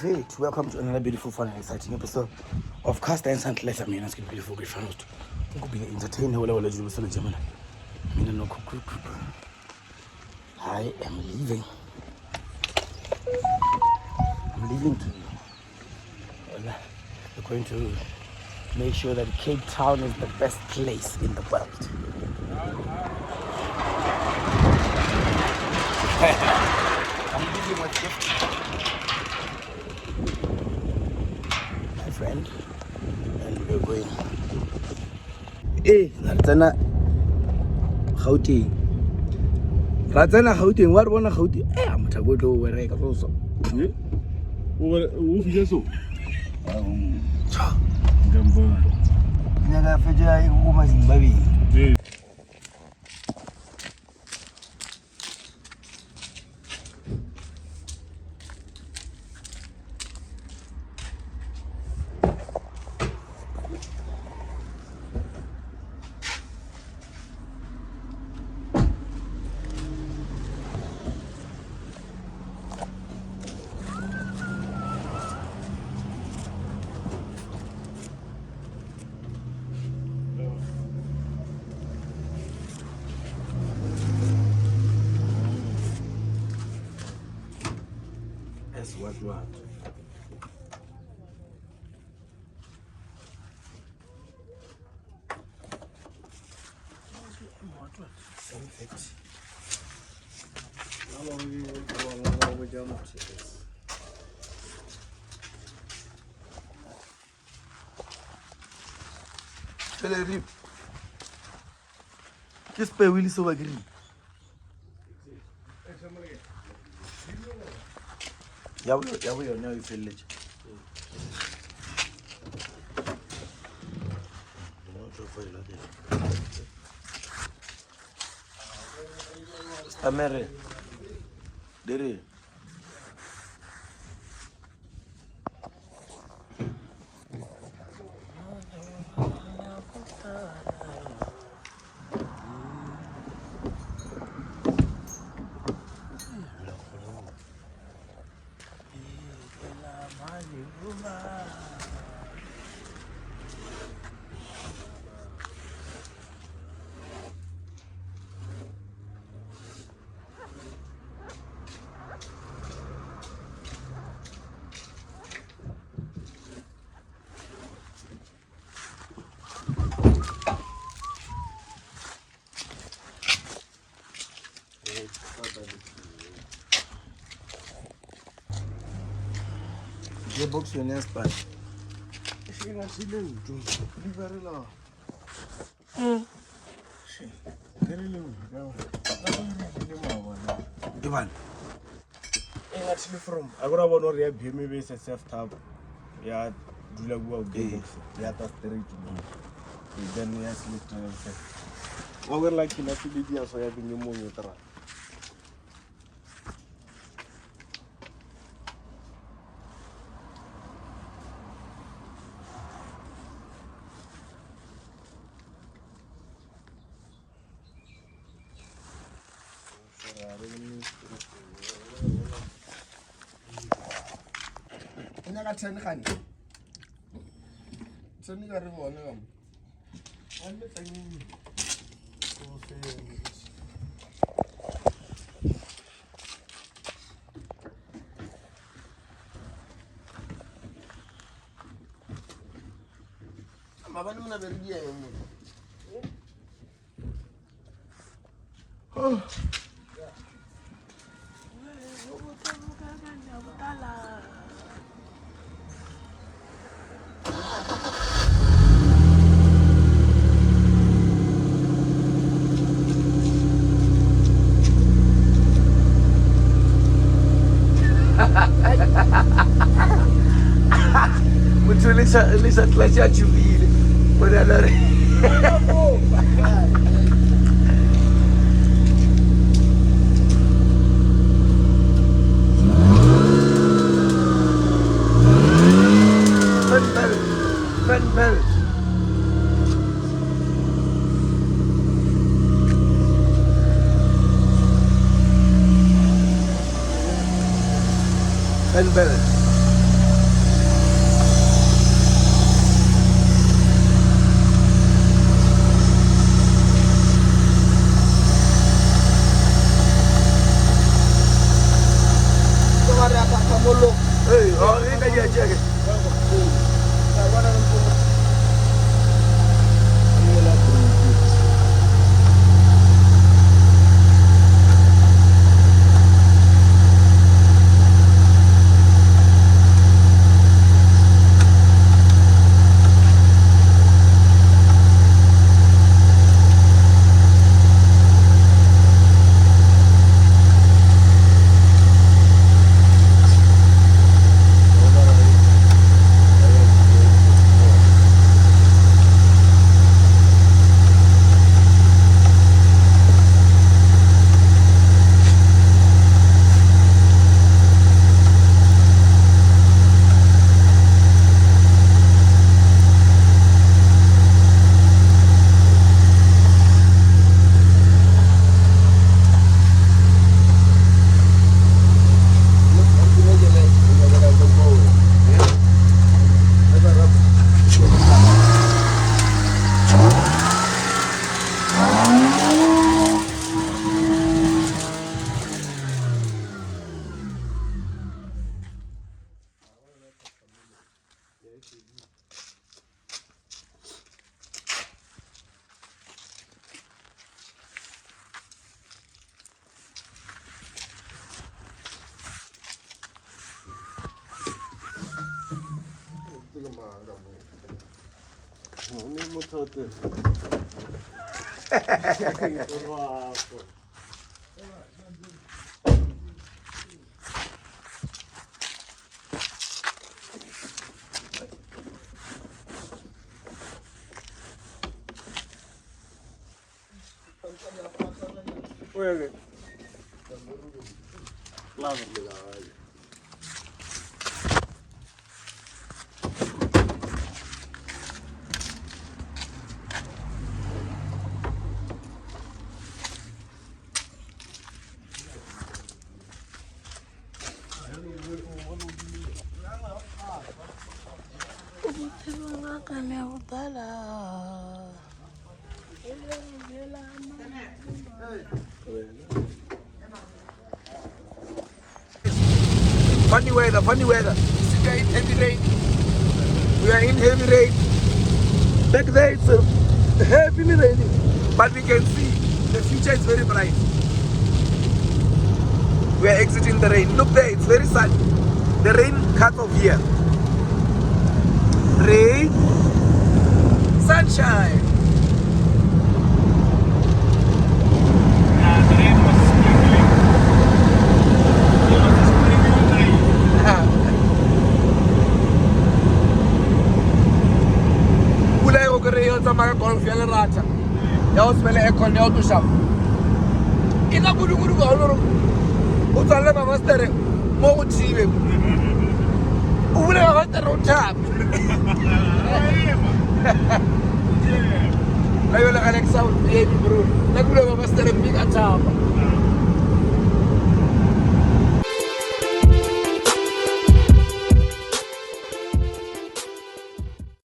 Bafethu, welcome to another beautiful, fun and exciting episode of Cast and Santless. I mean, it's going to be beautiful, great fun. Nkupi entertain wala wala jibu solo jamana. Mina no kuku. I am leaving. I'm leaving to. We're going to make sure that Cape Town is the best place in the world. I'm leaving with gift. My friend, and we're going. Hey, Ratana Gauteng. Ratana Gauteng, what one Gauteng? Eh, I'm to go to where I go so. Yeah. Who is so? Nyaga feja uma Zimbabwe. What? Qu'est-ce que Willy sauve gris? Yeah, we are now in village. Stamere. Dere. The box in this part. She not see the wood. Very low. Very low. Ivan. Actually from I got one or maybe it's a self-tap. Yeah, do like go game. Yeah, that's the rate. Then we are sleep to himself. I would like in a video so I have been your moon. Ten khani tseni ka re bona ga I'm the thing mabane mona be re dia mo oh Lisa classe a juvile. Olha lá. Bell. Bell. Ni mothote. Where? Love it. Funny weather, funny weather. We are in heavy rain. We are in heavy rain. Back there it's heavily raining. But we can see the future is very bright. We are exiting the rain. Look there, it's very sunny. The rain cuts off here. Rain, sunshine. The rain was sprinkling. It was sprinkling rain. Pula e go kry-e o tsamaya golf ya lerata ya go smele aircon ya go tlošama e ka kudu-kudu ka gore o tswalle mabastere mo go thibe o bule mabastere o thape a yole alexa baby bro nna ke bule